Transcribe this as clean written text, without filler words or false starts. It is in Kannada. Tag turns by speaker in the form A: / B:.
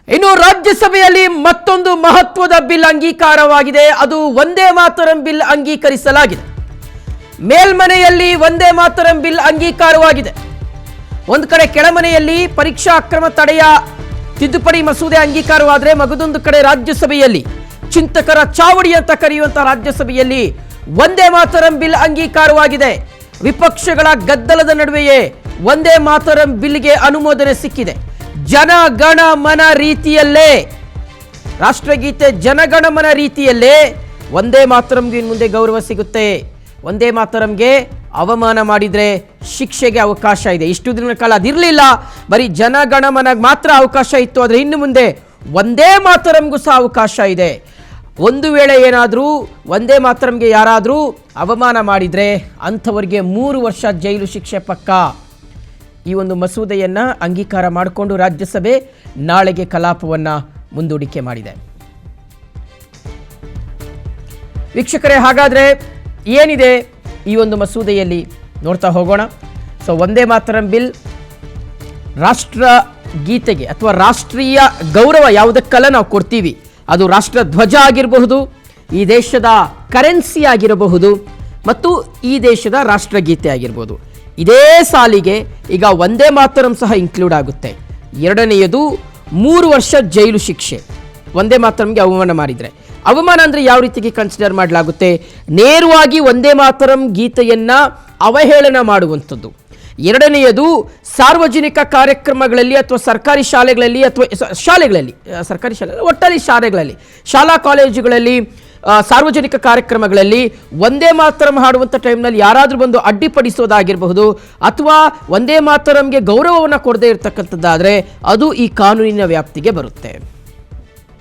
A: ಇನ್ನು ರಾಜ್ಯಸಭೆಯಲ್ಲಿ ಮತ್ತೊಂದು ಮಹತ್ವದ ಬಿಲ್ ಅಂಗೀಕಾರವಾಗಿದೆ. ಅದು ವಂದೇ ಮಾತರಂ ಬಿಲ್ ಅಂಗೀಕರಿಸಲಾಗಿದೆ. ಮೇಲ್ಮನೆಯಲ್ಲಿ ವಂದೇ ಮಾತರಂ ಬಿಲ್ ಅಂಗೀಕಾರವಾಗಿದೆ. ಒಂದು ಕಡೆ ಕೆಳಮನೆಯಲ್ಲಿ ಪರೀಕ್ಷಾ ಅಕ್ರಮ ತಡೆಯ ತಿದ್ದುಪಡಿ ಮಸೂದೆ ಅಂಗೀಕಾರವಾದರೆ ಮಗದೊಂದು ಕಡೆ ರಾಜ್ಯಸಭೆಯಲ್ಲಿ ಚಿಂತಕರ ಚಾವಡಿ ಅಂತ ಕರೆಯುವಂತಹ ರಾಜ್ಯಸಭೆಯಲ್ಲಿ ವಂದೇ ಮಾತರಂ ಬಿಲ್ ಅಂಗೀಕಾರವಾಗಿದೆ. ವಿಪಕ್ಷಗಳ ಗದ್ದಲದ ನಡುವೆಯೇ ವಂದೇ ಮಾತರಂ ಬಿಲ್ಗೆ ಅನುಮೋದನೆ ಸಿಕ್ಕಿದೆ. ಜನಗಣಮನ ರೀತಿಯಲ್ಲೇ ರಾಷ್ಟ್ರಗೀತೆ ಜನಗಣಮನ ರೀತಿಯಲ್ಲೇ ವಂದೇ ಮಾತರಂಗೆ ಮುಂದೆ ಗೌರವ ಸಿಗುತ್ತೆ. ವಂದೇ ಮಾತರಂಗೆ ಅವಮಾನ ಮಾಡಿದರೆ ಶಿಕ್ಷೆಗೆ ಅವಕಾಶ ಇದೆ. ಇಷ್ಟು ದಿನಗಳ ಕಾಲ ಅದಿರಲಿಲ್ಲ, ಬರೀ ಜನಗಣಮನಗೆ ಮಾತ್ರ ಅವಕಾಶ ಇತ್ತು. ಆದರೆ ಇನ್ನು ಮುಂದೆ ವಂದೇ ಮಾತರಂಗೂ ಸಹ ಅವಕಾಶ ಇದೆ. ಒಂದು ವೇಳೆ ಏನಾದರೂ ವಂದೇ ಮಾತರಂಗೆ ಯಾರಾದರೂ ಅವಮಾನ ಮಾಡಿದರೆ ಅಂಥವರಿಗೆ 3 ವರ್ಷ ಜೈಲು ಶಿಕ್ಷೆ ಪಕ್ಕ. ಈ ಒಂದು ಮಸೂದೆಯನ್ನು ಅಂಗೀಕಾರ ಮಾಡಿಕೊಂಡು ರಾಜ್ಯಸಭೆ ನಾಳೆಗೆ ಕಲಾಪವನ್ನು ಮುಂದೂಡಿಕೆ ಮಾಡಿದೆ. ವೀಕ್ಷಕರೇ, ಹಾಗಾದರೆ ಏನಿದೆ ಈ ಒಂದು ಮಸೂದೆಯಲ್ಲಿ ನೋಡ್ತಾ ಹೋಗೋಣ. ಸೊ ವಂದೇ ಮಾತರಂ ಬಿಲ್ ರಾಷ್ಟ್ರ ಗೀತೆಗೆ ಅಥವಾ ರಾಷ್ಟ್ರೀಯ ಗೌರವ ಯಾವುದಕ್ಕೆಲ್ಲ ನಾವು ಕೊಡ್ತೀವಿ, ಅದು ರಾಷ್ಟ್ರ ಧ್ವಜ ಆಗಿರಬಹುದು, ಈ ದೇಶದ ಕರೆನ್ಸಿ ಆಗಿರಬಹುದು, ಮತ್ತು ಈ ದೇಶದ ರಾಷ್ಟ್ರಗೀತೆ ಆಗಿರ್ಬೋದು. ಇದೇ ಸಾಲಿಗೆ ಈಗ ವಂದೇ ಮಾತರಂ ಸಹ ಇನ್ಕ್ಲೂಡ್ ಆಗುತ್ತೆ. ಎರಡನೆಯದು 3 ವರ್ಷ ಜೈಲು ಶಿಕ್ಷೆ ವಂದೇ ಮಾತರಂಗೆ ಅವಮಾನ ಮಾಡಿದರೆ. ಅವಮಾನ ಅಂದರೆ ಯಾವ ರೀತಿಗೆ ಕನ್ಸಿಡರ್ ಮಾಡಲಾಗುತ್ತೆ? ನೇರವಾಗಿ ವಂದೇ ಮಾತರಂ ಗೀತೆಯನ್ನು ಅವಹೇಳನ ಮಾಡುವಂಥದ್ದು. ಎರಡನೆಯದು ಸಾರ್ವಜನಿಕ ಕಾರ್ಯಕ್ರಮಗಳಲ್ಲಿ ಅಥವಾ ಸರ್ಕಾರಿ ಶಾಲೆಗಳಲ್ಲಿ ಅಥವಾ ಶಾಲೆಗಳಲ್ಲಿ ಸರ್ಕಾರಿ ಶಾಲೆ ಒಟ್ಟಲ್ಲಿ ಶಾಲೆಗಳಲ್ಲಿ ಶಾಲಾ ಕಾಲೇಜುಗಳಲ್ಲಿ ಸಾರ್ವಜನಿಕ ಕಾರ್ಯಕ್ರಮಗಳಲ್ಲಿ ವಂದೇ ಮಾತರಂ ಹಾಡುವಂಥ ಟೈಮ್ನಲ್ಲಿ ಯಾರಾದರೂ ಬಂದು ಅಡ್ಡಿಪಡಿಸೋದಾಗಿರಬಹುದು, ಅಥವಾ ವಂದೇ ಮಾತರಂಗೆ ಗೌರವವನ್ನು ಕೊಡದೇ ಇರತಕ್ಕಂಥದ್ದಾದರೆ ಅದು ಈ ಕಾನೂನಿನ ವ್ಯಾಪ್ತಿಗೆ ಬರುತ್ತೆ.